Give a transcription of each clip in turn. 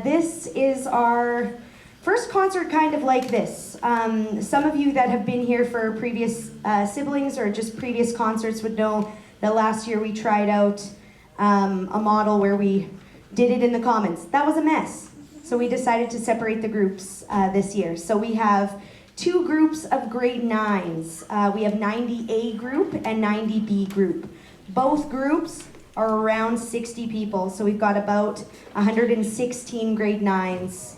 This is our first concert kind of like this. Some of you that have been here for previous siblings or just previous concerts would know that last year we tried out a model where we did it in the Commons. That was a mess. So we decided to separate the groups this year. So we have two groups of grade 9s. We have 90A group and 90B group. Both groups are around 60 people. So we've got about 116 grade 9s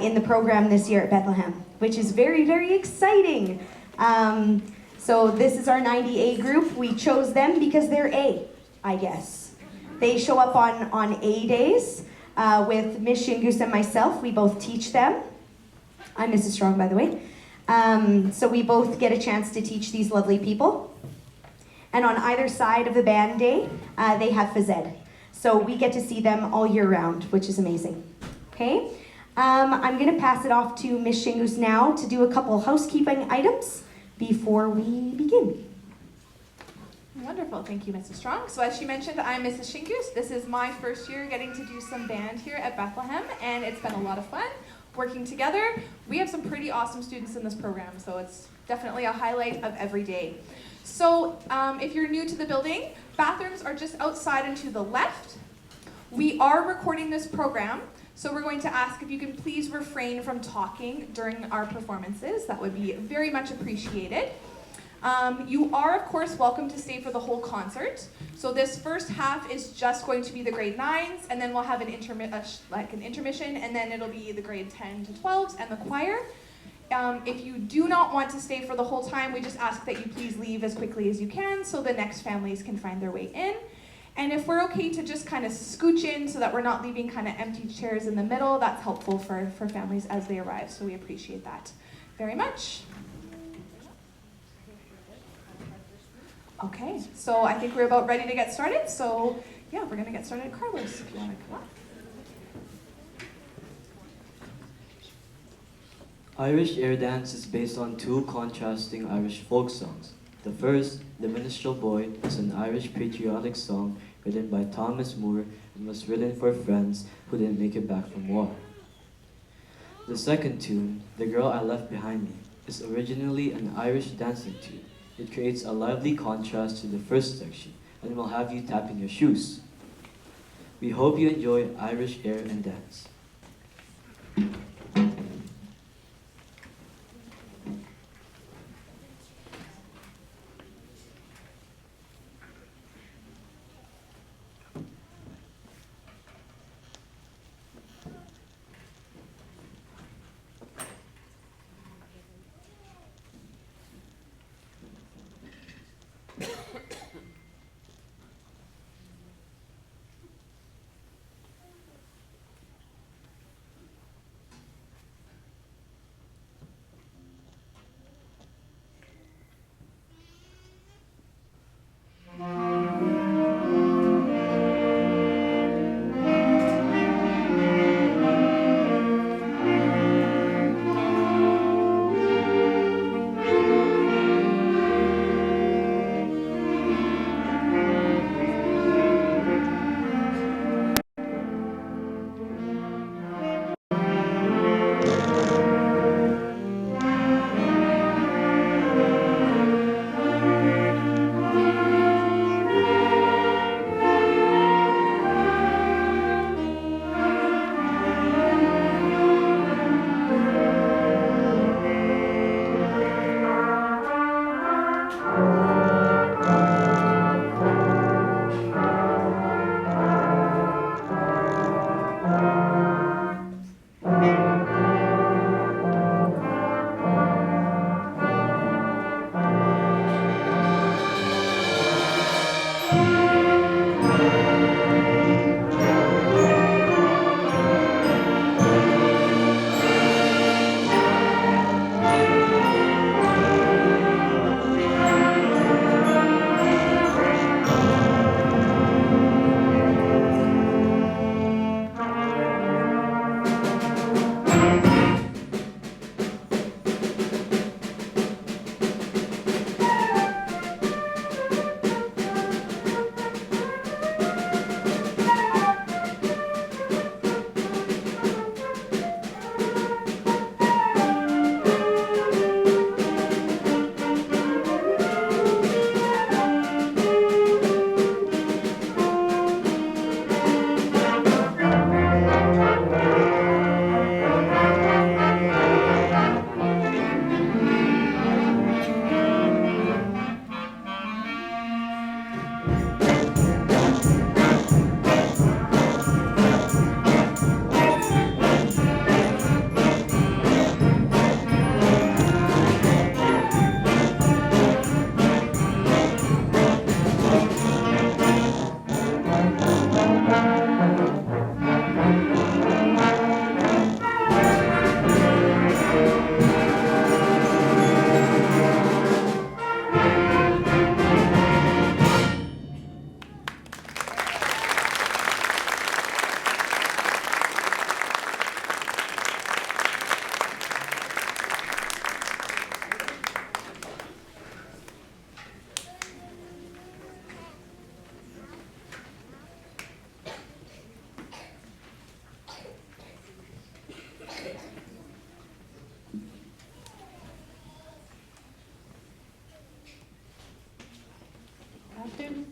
in the program this year at Bethlehem, which is very, very exciting. So this is our 90A group. We chose them because they're A, I guess. They show up on A days with Miss Shingus and myself. We both teach them. I'm Mrs. Strong, by the way. So we both get a chance to teach these lovely people. And on either side of the band day, they have phys ed. So we get to see them all year round, which is amazing. Okay? I'm going to pass it off to Miss Shingus now to do a couple housekeeping items before we begin. Wonderful, thank you, Mrs. Strong. So as she mentioned, I'm Mrs. Shingus. This is my first year getting to do some band here at Bethlehem, and it's been a lot of fun working together. We have some pretty awesome students in this program, so it's definitely a highlight of every day. So if you're new to the building, bathrooms are just outside and to the left. We are recording this program, so we're going to ask if you can please refrain from talking during our performances. That would be very much appreciated. You are, of course, welcome to stay for the whole concert. So this first half is just going to be the grade 9s, and then we'll have an intermission, and then it'll be the grade 10 to 12s and the choir. If you do not want to stay for the whole time, we just ask that you please leave as quickly as you can so the next families can find their way in. And if we're okay to just kind of scooch in so that we're not leaving kind of empty chairs in the middle, that's helpful for families as they arrive, so we appreciate that very much. Okay, so I think we're about ready to get started. So yeah, we're gonna get started. Carlos, if you wanna come up. Irish air dance is based on two contrasting Irish folk songs. The first, The Minstrel Boy, is an Irish patriotic song written by Thomas Moore and was written for friends who didn't make it back from war. The second tune, The Girl I Left Behind Me, is originally an Irish dancing tune. It creates a lively contrast to the first section and will have you tapping your shoes. We hope you enjoy Irish air and dance.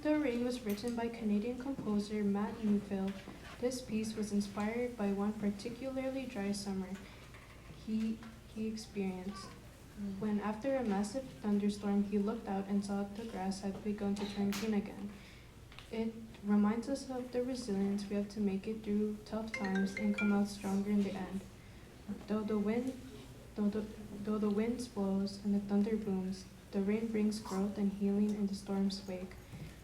The Rain was written by Canadian composer Matt Newfield. This piece was inspired by one particularly dry summer he experienced, when after a massive thunderstorm he looked out and saw the grass had begun to turn green again. It reminds us of the resilience we have to make it through tough times and come out stronger in the end. Though the wind Though the wind blows and the thunder booms, the rain brings growth and healing in the storm's wake.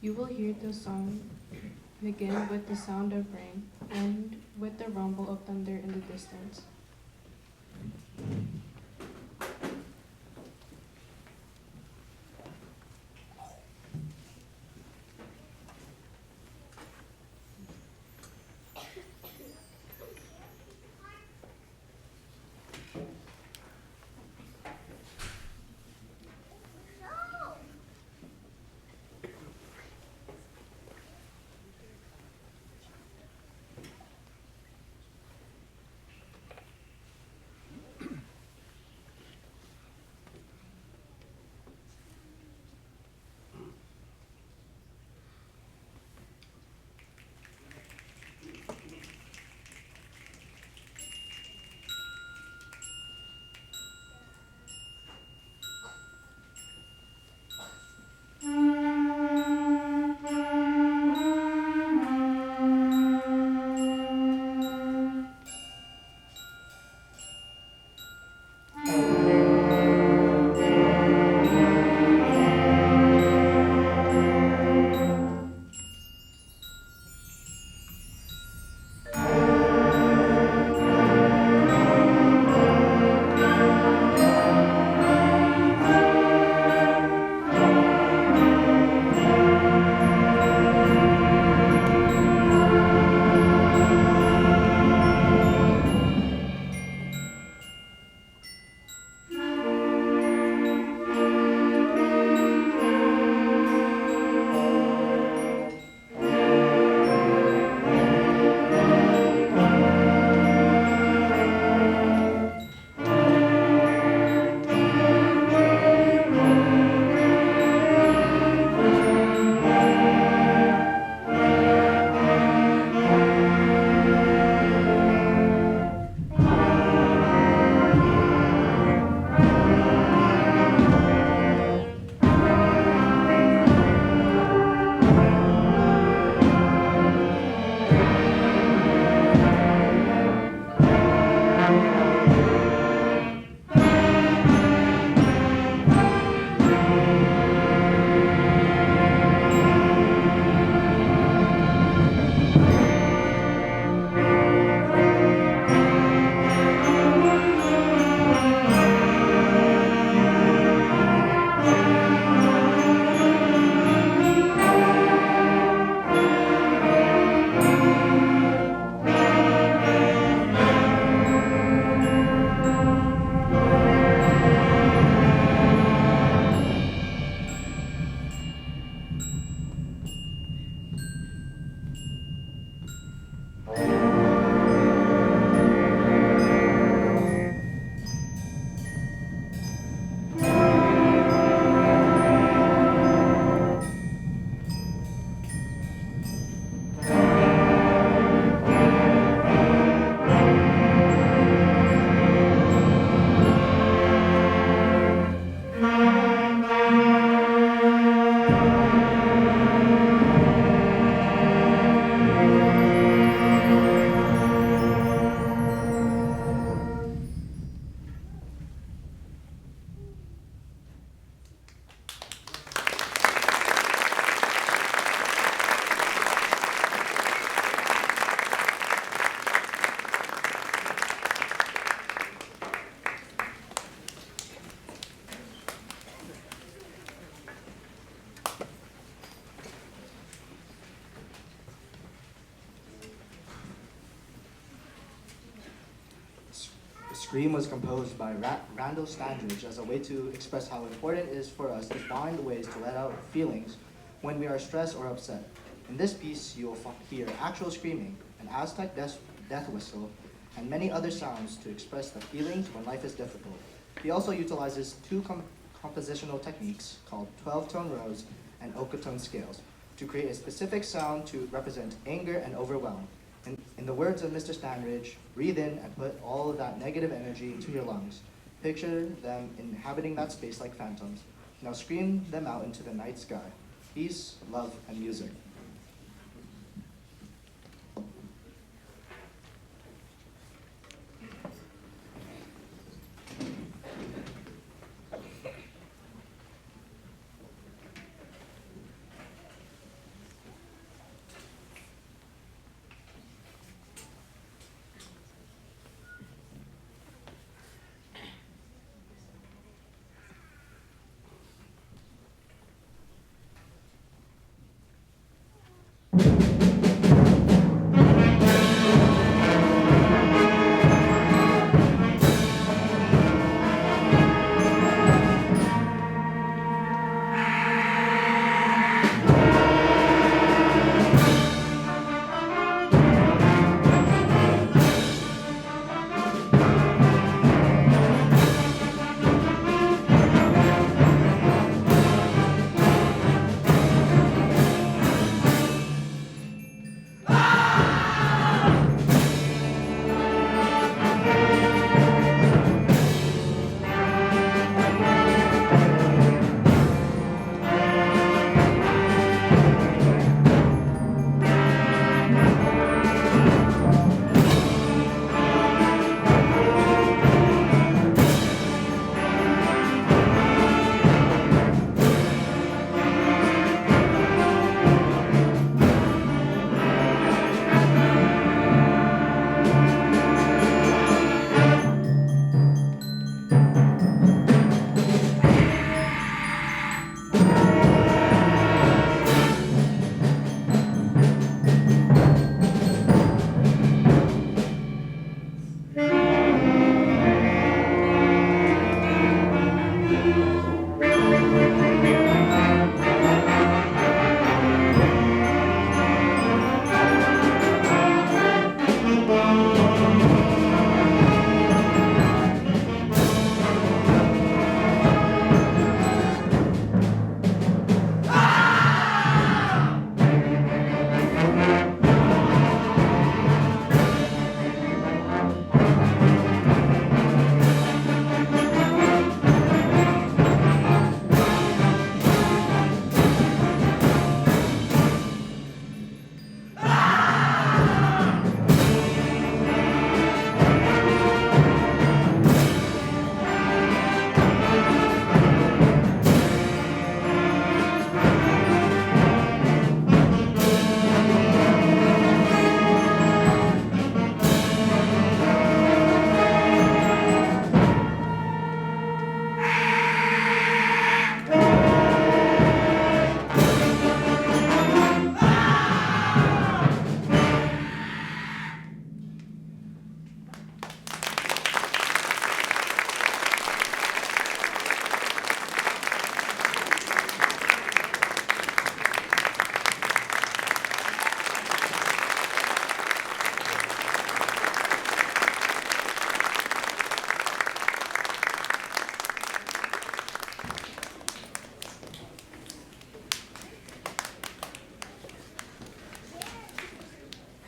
You will hear the song begin with the sound of rain, end with the rumble of thunder in the distance. Scream was composed by Randall Standridge as a way to express how important it is for us to find ways to let out feelings when we are stressed or upset. In this piece, you will hear actual screaming, an Aztec death whistle, and many other sounds to express the feelings when life is difficult. He also utilizes two compositional techniques called 12-tone rows and okatone scales. to create a specific sound to represent anger and overwhelm. In the words of Mr. Stanridge, breathe in and put all of that negative energy into your lungs. Picture them inhabiting that space like phantoms. Now scream them out into the night sky. Peace, love, and music.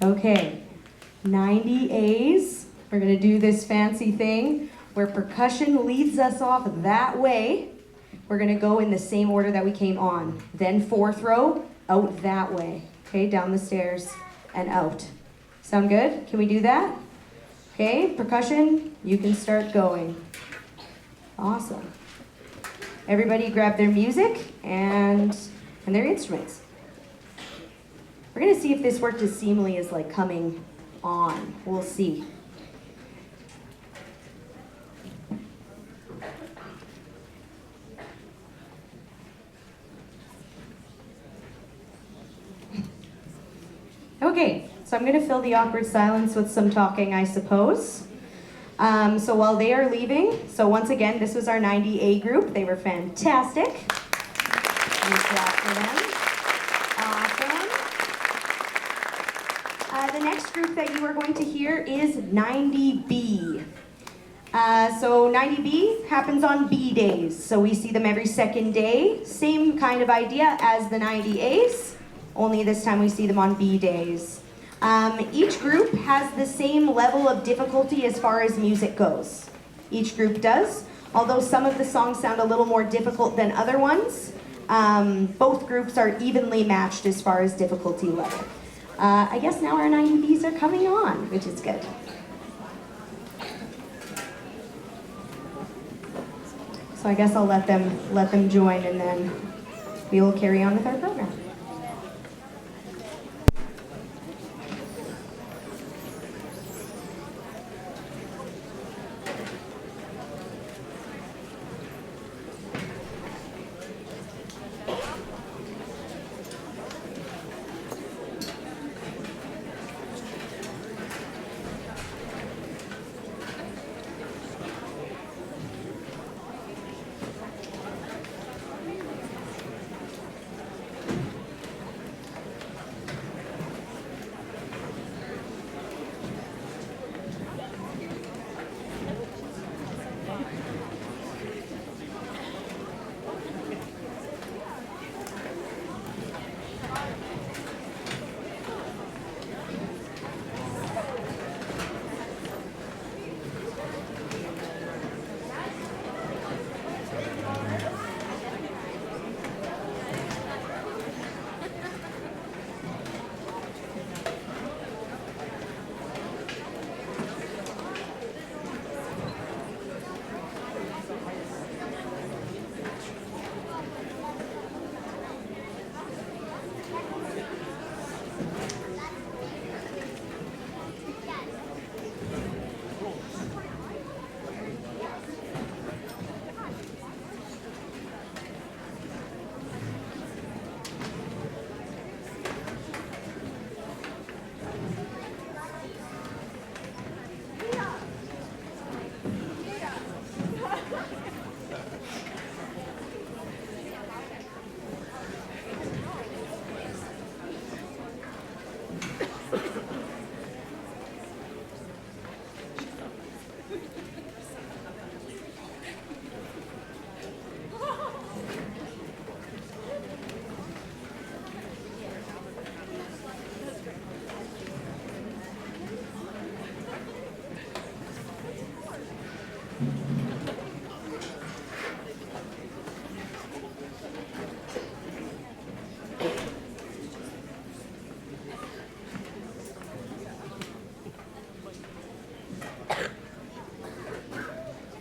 Okay, 90 A's. We're gonna do this fancy thing where percussion leads us off that way. We're gonna go in the same order that we came on. Then fourth row, out that way. Okay, down the stairs and out. Sound good? Can we do that? Okay, percussion, you can start going. Awesome. Everybody grab their music and their instruments. We're gonna see if this worked as seamlessly as like coming on. We'll see. Okay, so I'm gonna fill the awkward silence with some talking, I suppose. So while they are leaving, so once again, this was our 90A group. They were fantastic. We clap for them. Awesome. The next group that you are going to hear is 90B. So 90B happens on B days. So we see them every second day. Same kind of idea as the 90As. only this time we see them on B days. Each group has the same level of difficulty as far as music goes. Each group does, although some of the songs sound a little more difficult than other ones. Both groups are evenly matched as far as difficulty level. I guess now our 90Bs are coming on, which is good. So I guess I'll let them join, and then we will carry on with our program.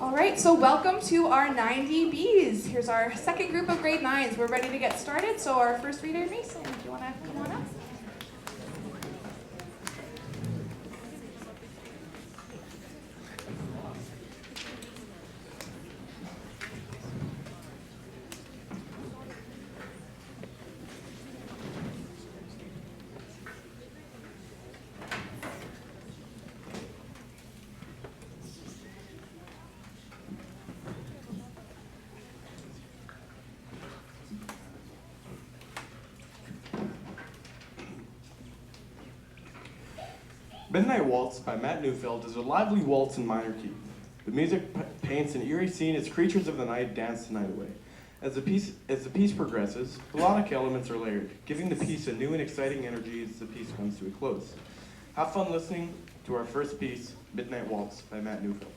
All right, so welcome to our 90Bs. Here's our second group of grade 9s. We're ready to get started. So our first reader, Mason, do you want to come on up? Midnight Waltz by Matt Neufeld is a lively waltz in minor key. The music paints an eerie scene as creatures of the night dance the night away. As the piece progresses, melodic elements are layered, giving the piece a new and exciting energy as the piece comes to a close. Have fun listening to our first piece, Midnight Waltz by Matt Neufeld.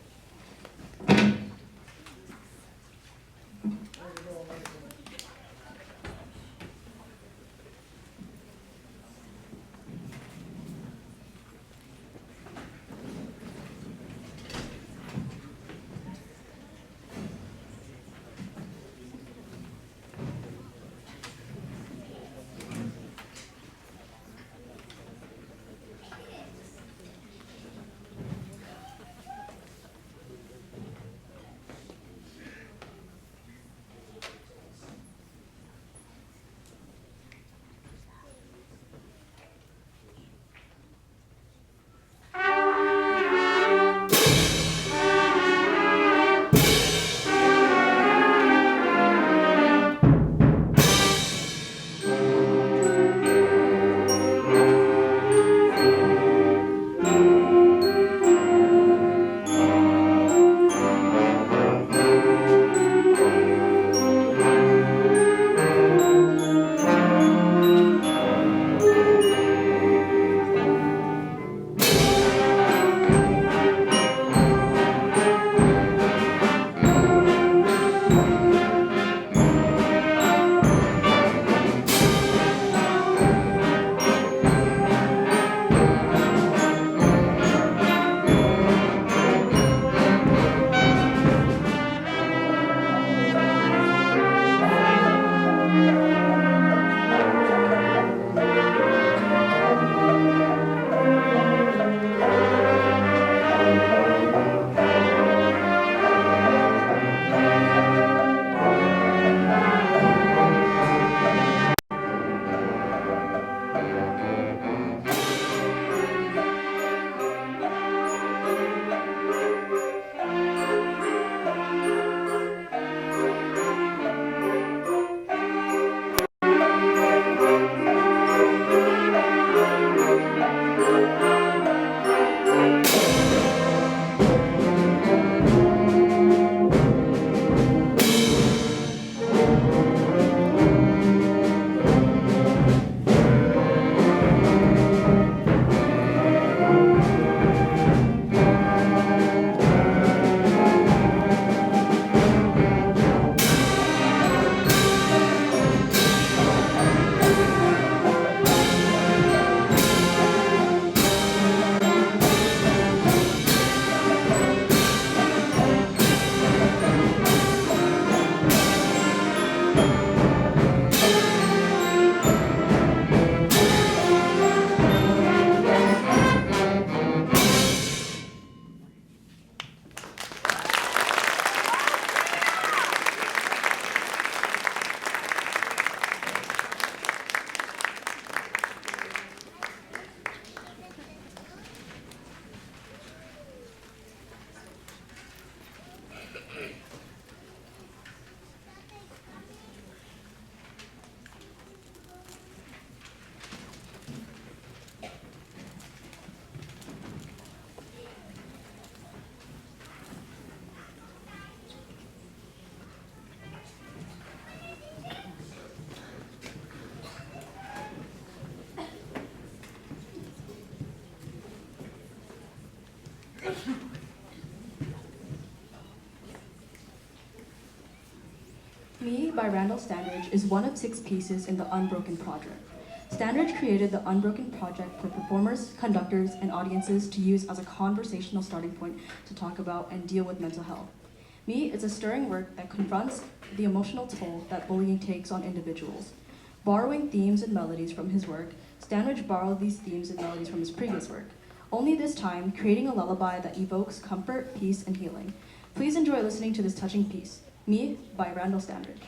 Me by Randall Standridge is one of 6 pieces in the Unbroken project. Standridge created the Unbroken project for performers, conductors, and audiences to use as a conversational starting point to talk about and deal with mental health. Me is a stirring work that confronts the emotional toll that bullying takes on individuals. Borrowing themes and melodies from his work, Standridge borrowed these themes and melodies from his previous work, only this time creating a lullaby that evokes comfort, peace, and healing. Please enjoy listening to this touching piece, Me by Randall Standridge.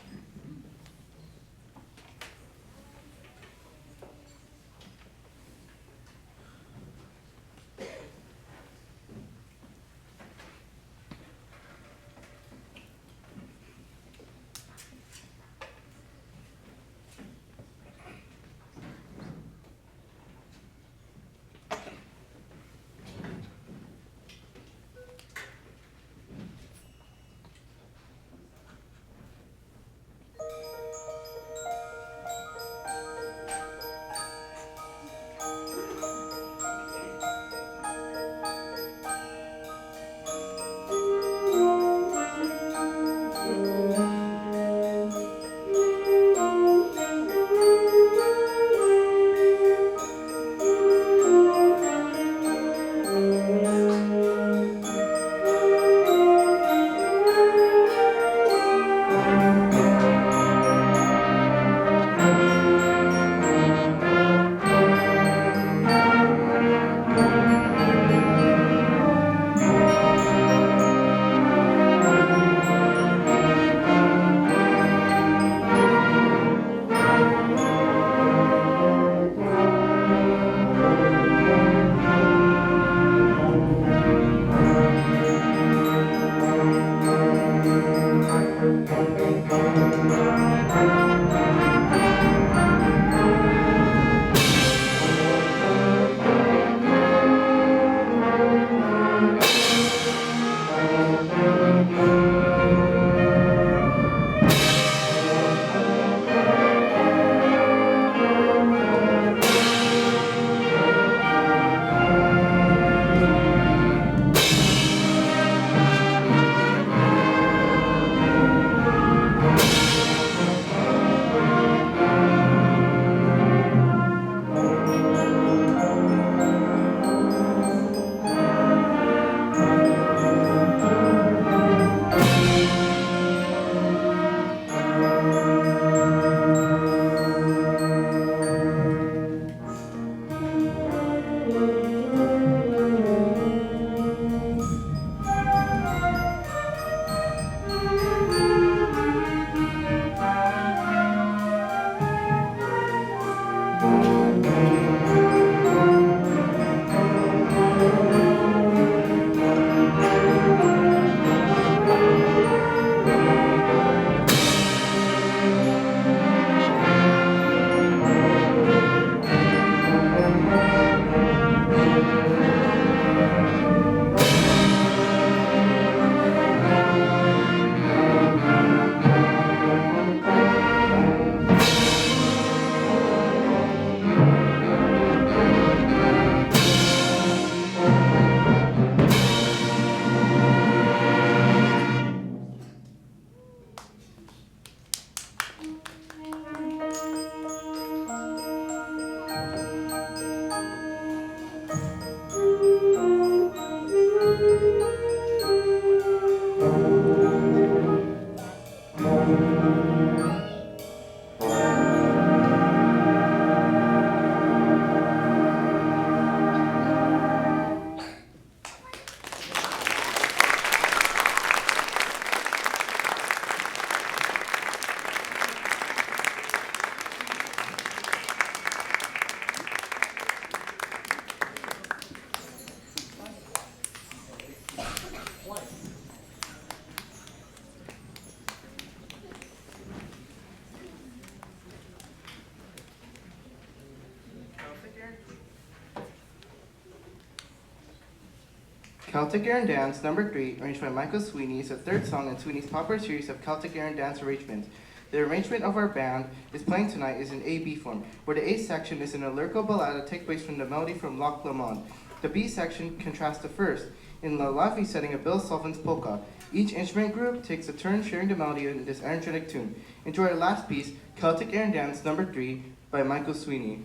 Celtic Air and Dance number 3, arranged by Michael Sweeney, is the third song in Sweeney's popular series of Celtic Air and Dance arrangements. The arrangement of our band is playing tonight is in A-B form, where the A section is in a lyrical ballad that takes place from the melody from Loch Lomond. The B section contrasts the first. In the lively setting of Bill Sullivan's polka, each instrument group takes a turn sharing the melody in this energetic tune. Enjoy our last piece, Celtic Air and Dance No. 3 by Michael Sweeney.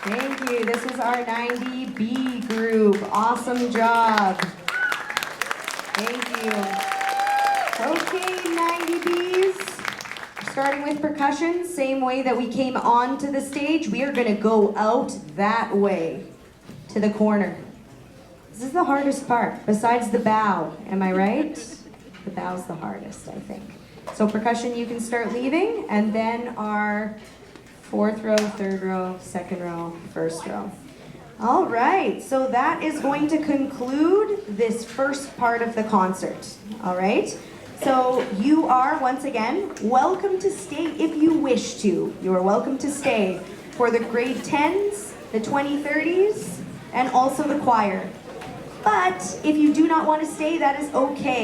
Thank you. This is our 90B group. Awesome job. Thank you. Okay, 90Bs. Starting with percussion, same way that we came onto the stage, we are going to go out that way to the corner. This is the hardest part, besides the bow. Am I right? The bow's the hardest, I think. So percussion, you can start leaving, and then our fourth row, third row, second row, first row. All right, so that is going to conclude this first part of the concert. All right, so you are, once again, welcome to stay if you wish to. You are welcome to stay for the grade 10s, the 2030s, and also the choir. But if you do not want to stay, that is okay.